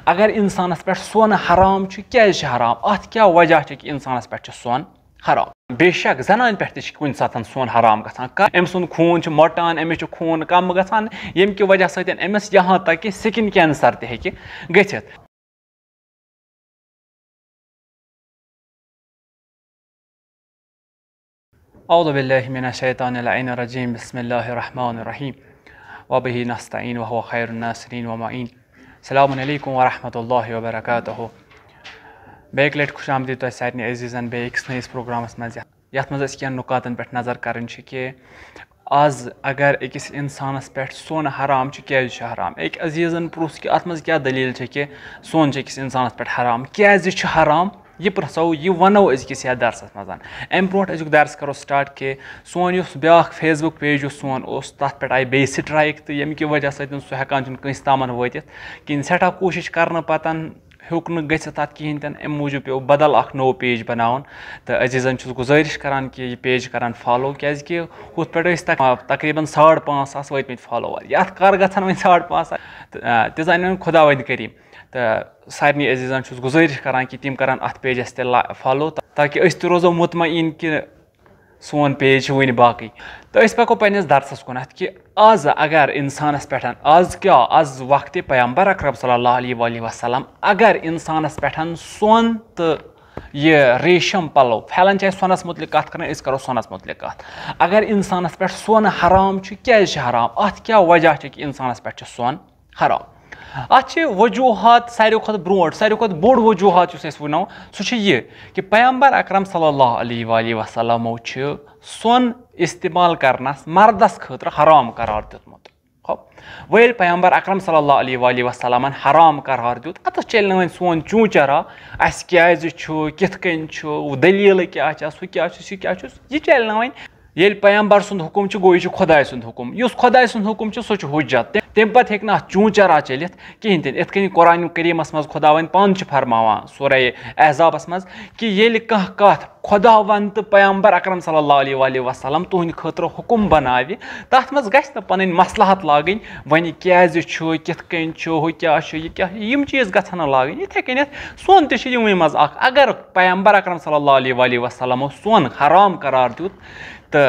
अगर इंसानस पे सोन हराम क्या हराम अत क्या वजह कि इंसानस पे सोन हराम बेशक जनान पे कुन सात सोन हराम गसान अम सुन खून मोटान अमिस खून कम गसान यम कि वजह सत अमिस यहाँ तक कि स्किन कैंसर तह गथित औज़ु बिल्लाहि मिनश शैतानिर रजीम बिस्मिल्लाहिर रहमानिर रहीम व बिही नस्तईन व हुवा खैरुन नासिरीन व मुईन। अस्सलामु अलैकुम व रहमतुल्लाहि व बरकातुहू। बेक लट खुश आमदीद तुह सारनी अजीजन बेक्स नईस प्रोग्रामस मज यथ मज कह नुकातन पे नजर कर कि आज अगर अकिस इंसानस पे सोन हराम क्या हराम एक अजीजन प्रूस कि अत मज क्या दलील कि सोन अकिस इंसानस पे हराम क्या हराम यह प्रसो यह वनो अजकिस या दरसस मज अम ब्रो अजुक दरस करो स्टार्ट कि सोन ब्या फेसबुक पेज सोन तथ पे आई बे स्ट्राइक तो यम कि वजह सह हेकान कंस तामन वतित कि सठा कोशिश कर पतन हेक न गथ तथ कहें तन अम मूजूब पे बदल नो पेज बनावन तो अजीजन गुजारिश करान कि यह पेज करान फॉलो क्या हुत पे तकरीबन 5,500 वतम फॉलोवर ये कर गन वो 5,500 तीजा खुदा वद करीम तो सारे अजीजन गुजारिश करान कि तिम करान अत पेजस ते फॉलो ताकि अस रोजो मुतमईन कि सोन पेज वन बाकी तो पको पन्नस दरसस कुन कि आज अगर इंसानस पे आज क्या आज वक्त पैगंबर अकरम सल्लल्लाहु अलैहि वसल्लम अगर इंसानस पे सोन तो यह रेशम पलो फैलन चाहे सोनस मुतलिक कत कर करो सोनस मुतलिक कत अगर इंसानस पे सोन हराम क्या हराम अत क्या वजह कि इंसानस पे सोन हराम अत वजूहत सारे खुद ब्रोट सारे खुद बोड़ वजूहत वो सह कि पैगंबर अकरम सल्लल्लाहु अलैहि वसल्लमो सोन इस्तेमाल करनस मर्दस खतर हराम करार दितमुत वह पैगंबर अकरम सल्लल्लाहु अलैहि वसल्लमन हराम करार दित अत चल न सोन चूचरा अस कित कन दलील क्या सह क्या यह चल न ये पैगंबर सुंद हुकुम गो यह खुदाय सुंद हुकुम इस खुदाय सुंद हुकुम सह हुज्जत तम पे हे चूचरा चलित कहें तन इत कुरान करीमस मज खुदावन पान फरमावान सूरह अहज़ाबस मज कि ये कह कथ खुदा वन तो पैगंबर अकरम सल्लल्लाहु अलैहि वसल्लम तुहद खतर हुकुम बनावे तथ मज गछ न पन मसलहत लागन वन क्या कित कन क्या यम चीज गन लागन इथे कन सोन तमें मज अगर पैगंबर अकरम सल्लल्लाहु अलैहि वसल्लमो सोन हराम करार दित तो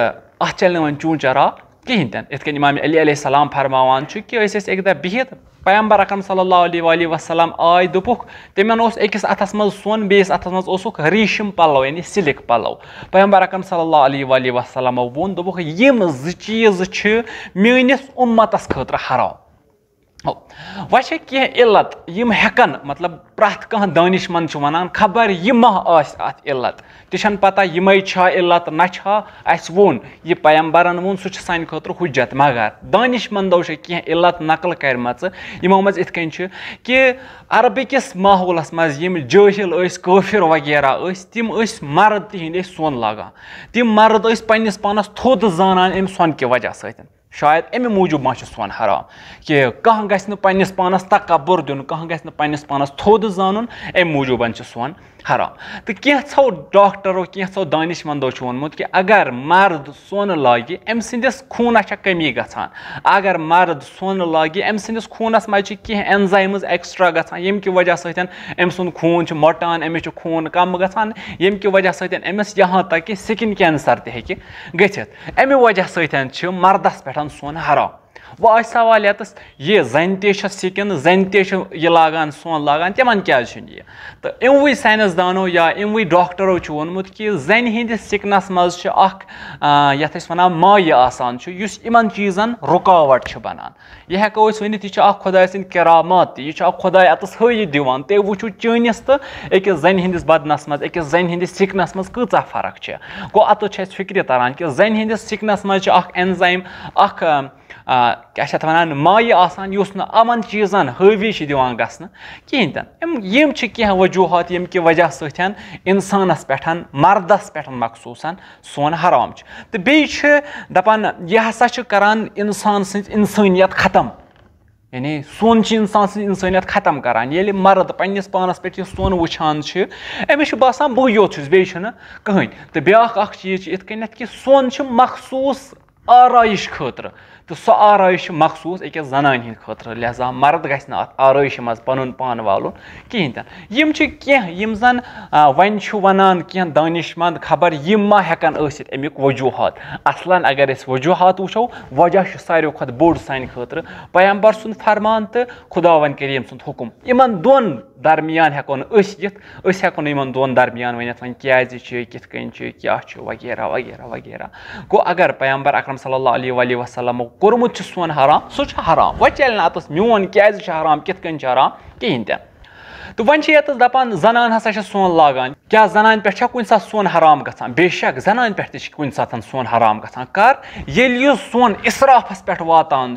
अत चल वन चूचरा कहें तन इत इमाम अली अलैहिस्सलाम फरमावान कि एक दह बिहित पैगंबर अकरम सल्लल्लाहु अलैहि वसल्लम आय दुपुक तमन अकिस अथस मज सोन बेस अथस मज रेशम पलो यानी सिल्क पलो पैगंबर अकरम सल्लल्लाहु अलैहि वसल्लमो वोन दुपुक यम चीज मेनिस उम्मतस खतर हराम वह कह इल्लत यम हेकन मतलब प्रथ कह दानिशमंद वन खबर यह मा अत इल्लत तन पता यमे इल्लत न अस वोन यह पैगंबरन वोन सह सान खतर हुज्जत मगर दानिशमंदो कह इल्लत नकल करम यमो मज इत कि अरबिकिस माहौलस मज यम जाहिल काफिर वगैरह तिम मर्द तिहंद सोन लागान तिम मर्द पन्निस पानस थोद जानान अम सोन कि वजह सत शायद अमे मूजूब मा सोन हराम कि कह गि पन्निस पानस तकब्बुर दिन कह गि पन्निस पानस थोद जानन अमे मूजूबन सोन हराम तो कैंसो डॉक्टरों कैंसो दानिशमंदो वोनमुत कि अगर मर्द सोन लागे अम सिंदिस खूनस कमी गसान अगर मर्द सोन लागे अम सिंदिस खूनस मज कह एंजाइम्स एक्स्ट्रा गसान यम कि वजह सत अम सुंद खून मोटान अमिस खून कम गसान यम कि वजह सत अमिस यहाँ तक कि स्किन कैंसर तह गथित अमे वजह सत मर्दस पे सोन हराम वह सवाल यतस ये जन स्किन जन यह लागान सोन लागान तिमन क्या यह तो इमवे साइंसदानों या इमवे डॉक्टरों वोनमुत कि जन हंदिस स्किनस मज यथ वन माय आसान इन चीज़न रुकावट बनान यह हेको वन यह खुदा सद करामत यह खुदा अतस हयित दिवान तुम वो चनिस तो अकिस जन हंदिस बदनस मज अकिस जन हंदिस स्किनस मज कूचा फर्क गो अत फिक्र तरान कि जन हंदिस स्किनस मज एंजाइम क्या वन माय आसान अमन चीज़न हावी दिवान गसन कहें तन यम कह वजूहत यम कि वजह सत इंसानस पे मर्दस पे मखसूसन सोन हराम तो बे दपान यह हसा करान इंसान इंसानियत ख़त्म यानी सोन इंसान इंसानियत ख़त्म करान ये मर्द पन्निस पानस पे सोन वुचान अमिस बासान बह योत बे कहें तो ब्या चीज इत कि सोन मखसूस आराइश खतर तो सो आराइश मखसूस अकिस जनान हिंद खतर लिहाजा मर्द गछ न अत आराइश मज पनुन पान वालुन कहीं तन यम छ कह यम जन वन छु वनान कह दानिशमंद खबर यम मा हेकन असित अमिक वजूहात असलन अगर इस वजूहात वुचो वजह छ सारो खत बोड सान खतर पैगंबर सुन फरमान तो खुदावन करीम सुन हुकुम इमन दोन दरमियान हेकोन अस हेकोन इमन दोन दरमियान वनित वन क्याज छ किथ कन छ क्या छ वगैरह वगैरह वगैरह गो अगर पैगंबर अकरम सल्लल्लाहु अलैहि वसल्लम कोरमुत सोन हराम सो हराम व चल नातस मोन क्याज हराम किथ कन हराम कहीं तन तो वन दपान जनान हसा सोन लागान क्या जनान पे कुन सात सोन हराम गसान बेशक जनान पे कुन सात सोन हराम गसान कर ये सोन इसराफस पे वातान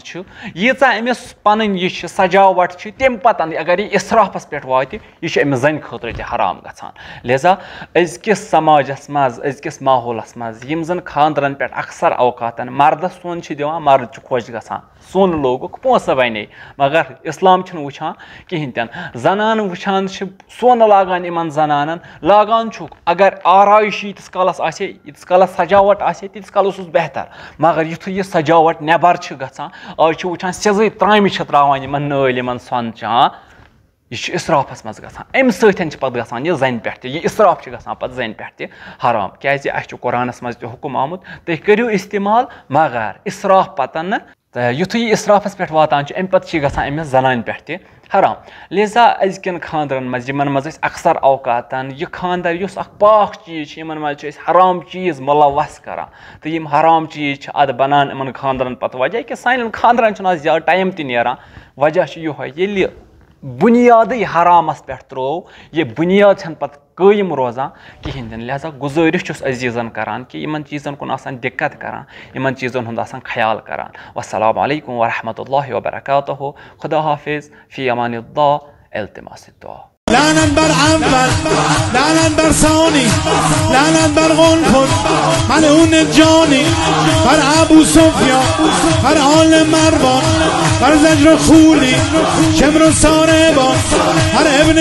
यीचा अमिस पन यह सजावट तम पतन अगर यह इसराफस पे वात यह अमिस जन खतर ते हराम गसान लिहाजा अजकिस समाजस मज अजकिस माहौलस मज यम जन खानदरन पे अक्सर अवकातन मर्दस सोन दिवान मर्द खुश गसान सोन लोगुक पोस बने मगर इस्लाम वुचान कहीं तन जनान वुचान सोन लागान इन जनानन लागान अगर आराइश यीतिस कालस आसे यीतिस कालस सजावट आसे तीतिस कालस बेहतर मगर युथ यह सजावट नेबर गसान आज वुचान सेज त्राम त्रावान इन नल इन सोन हाँ यह इसराफस मज गसान अम सतन पे गसान यह जन पे यह इसराफ गसान पे जन पे हराम क्या कुरानस मज ते हुकुम आमुत तुम करियो इस्तेमाल मगर इसराफ पतन युथ यह इसराफस पे वातान अम पे गसान अमिस जनान पे हराम लिहाजा अजकन खानदरन मज मज अक्सर अवकातन यह खानदर युस पाक चीज इन मज हराम चीज मुलवस करान तो यम हराम चीज अद बनान इन खानदरन पे वजह कि सान खानदरन आज ज्यादा टाइम तह वजह ये बुनियाद हरामस पे त्रो ये बुनियाद पे कायम रोजान कहीं लिहाजा गुजारिश अजीजन करान कि इन चीज़न कुन दिक्कत करान इन चीज़न हुंद ख्याल करान वस्सलामु अलैकुम वरहमतुल्लाहि वबरकातुहू खुदा हाफिज फी अमानिल्लाह इल्तिमास दुआ لعنت بر اول لعنت بر ثانی لعنت بر غنفر ملعون جانی بر ابو سفیان بر آل مروان بر زجر خولی شمر و ساربان بر ابن